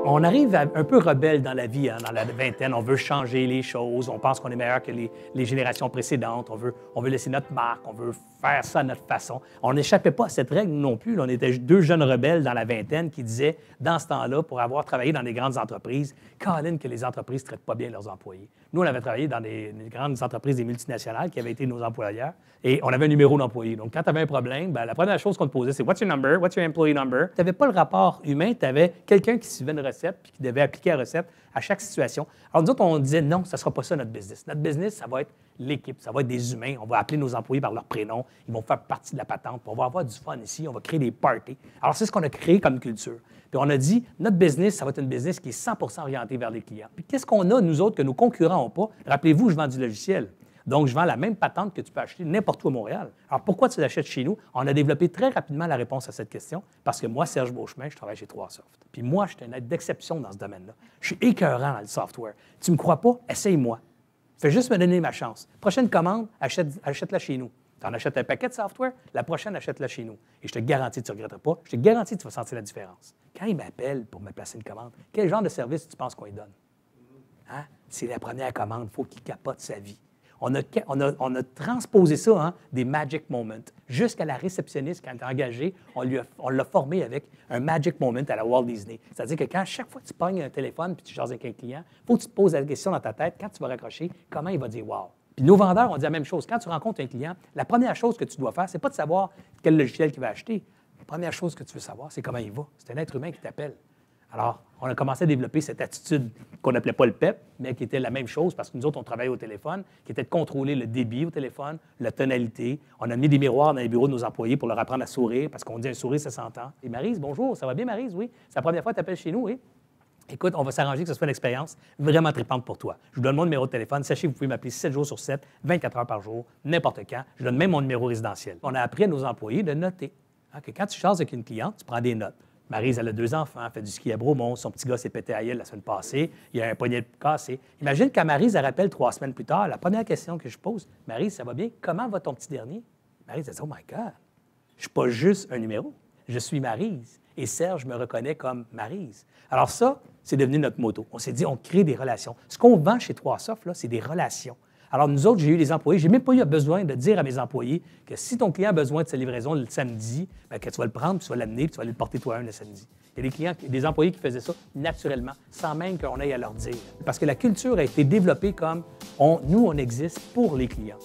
On arrive un peu rebelle dans la vie, hein, dans la vingtaine. On veut changer les choses. On pense qu'on est meilleur que les générations précédentes. On veut laisser notre marque. On veut faire ça à notre façon. On n'échappait pas à cette règle non plus. Là, on était deux jeunes rebelles dans la vingtaine qui disaient, dans ce temps-là, pour avoir travaillé dans des grandes entreprises, Colin, que les entreprises ne traitent pas bien leurs employés. Nous, on avait travaillé dans des grandes entreprises, des multinationales qui avaient été nos employeurs. Et on avait un numéro d'employé. Donc, quand tu avais un problème, bien, la première chose qu'on te posait, c'est « What's your number? What's your employee number? » Tu n'avais pas le rapport humain. Tu avais quelqu'un qui suivait une recette puis qui devait appliquer la recette à chaque situation. Alors, nous autres, on disait « Non, ça ne sera pas ça, notre business. Notre business, ça va être l'équipe. Ça va être des humains. On va appeler nos employés par leur prénom. Ils vont faire partie de la patente. On va avoir du fun ici. On va créer des parties. » Alors, c'est ce qu'on a créé comme culture. Puis on a dit, notre business, ça va être une business qui est 100 orientée vers les clients. Puis qu'est-ce qu'on a, nous autres, que nos concurrents n'ont pas? Rappelez-vous, je vends du logiciel. Donc, je vends la même patente que tu peux acheter n'importe où à Montréal. Alors, pourquoi tu l'achètes chez nous? On a développé très rapidement la réponse à cette question parce que moi, Serge Beauchemin, je travaille chez 3Soft. Puis moi, je suis un être d'exception dans ce domaine-là. Je suis écœurant dans le software. Tu ne me crois pas? Essaye-moi. Fais juste me donner ma chance. Prochaine commande, achète-la chez nous. Tu en achètes un paquet de software, la prochaine, achète-la chez nous. Et je te garantis que tu ne regretteras pas. Je te garantis que tu vas sentir la différence. Quand il m'appelle pour me placer une commande, quel genre de service tu penses qu'on lui donne? Hein? C'est la première commande. Il faut qu'il capote sa vie. On a transposé ça, hein, des magic moments. Jusqu'à la réceptionniste, quand elle est engagée, on l'a formé avec un magic moment à la Walt Disney. C'est-à-dire que chaque fois que tu pognes un téléphone et tu jases avec un client, il faut que tu te poses la question dans ta tête, quand tu vas raccrocher, comment il va dire « wow ». Puis nos vendeurs ont dit la même chose. Quand tu rencontres un client, la première chose que tu dois faire, ce n'est pas de savoir quel logiciel il va acheter. La première chose que tu veux savoir, c'est comment il va. C'est un être humain qui t'appelle. Alors, on a commencé à développer cette attitude qu'on n'appelait pas le PEP, mais qui était la même chose parce que nous autres, on travaillait au téléphone, qui était de contrôler le débit au téléphone, la tonalité. On a mis des miroirs dans les bureaux de nos employés pour leur apprendre à sourire parce qu'on dit un sourire, ça s'entend. Et Maryse, bonjour, ça va bien, Maryse? Oui. C'est la première fois que tu appelles chez nous, oui? Écoute, on va s'arranger que ce soit une expérience vraiment tripante pour toi. Je vous donne mon numéro de téléphone. Sachez que vous pouvez m'appeler 7 jours sur 7, 24 heures par jour, n'importe quand. Je donne même mon numéro résidentiel. On a appris à nos employés de noter. Hein, que quand tu jases avec une cliente, tu prends des notes. Maryse, elle a 2 enfants, elle fait du ski à Bromont. Son petit gars s'est pété à gueule la semaine passée. Il a un poignet cassé. Imagine quand Maryse, elle rappelle 3 semaines plus tard, la première question que je pose, Maryse, ça va bien? Comment va ton petit dernier? Maryse, elle dit, oh my God, je ne suis pas juste un numéro. Je suis Maryse. Et Serge me reconnaît comme Maryse. Alors ça, c'est devenu notre motto. On s'est dit, on crée des relations. Ce qu'on vend chez 3Soft, là, c'est des relations. Alors nous autres, j'ai eu des employés, je n'ai même pas eu besoin de dire à mes employés que si ton client a besoin de sa livraison le samedi, bien, que tu vas le prendre, puis tu vas l'amener, puis tu vas aller le porter toi-même le samedi. Il y a des clients, des employés qui faisaient ça naturellement, sans même qu'on aille à leur dire. Parce que la culture a été développée comme nous, on existe pour les clients.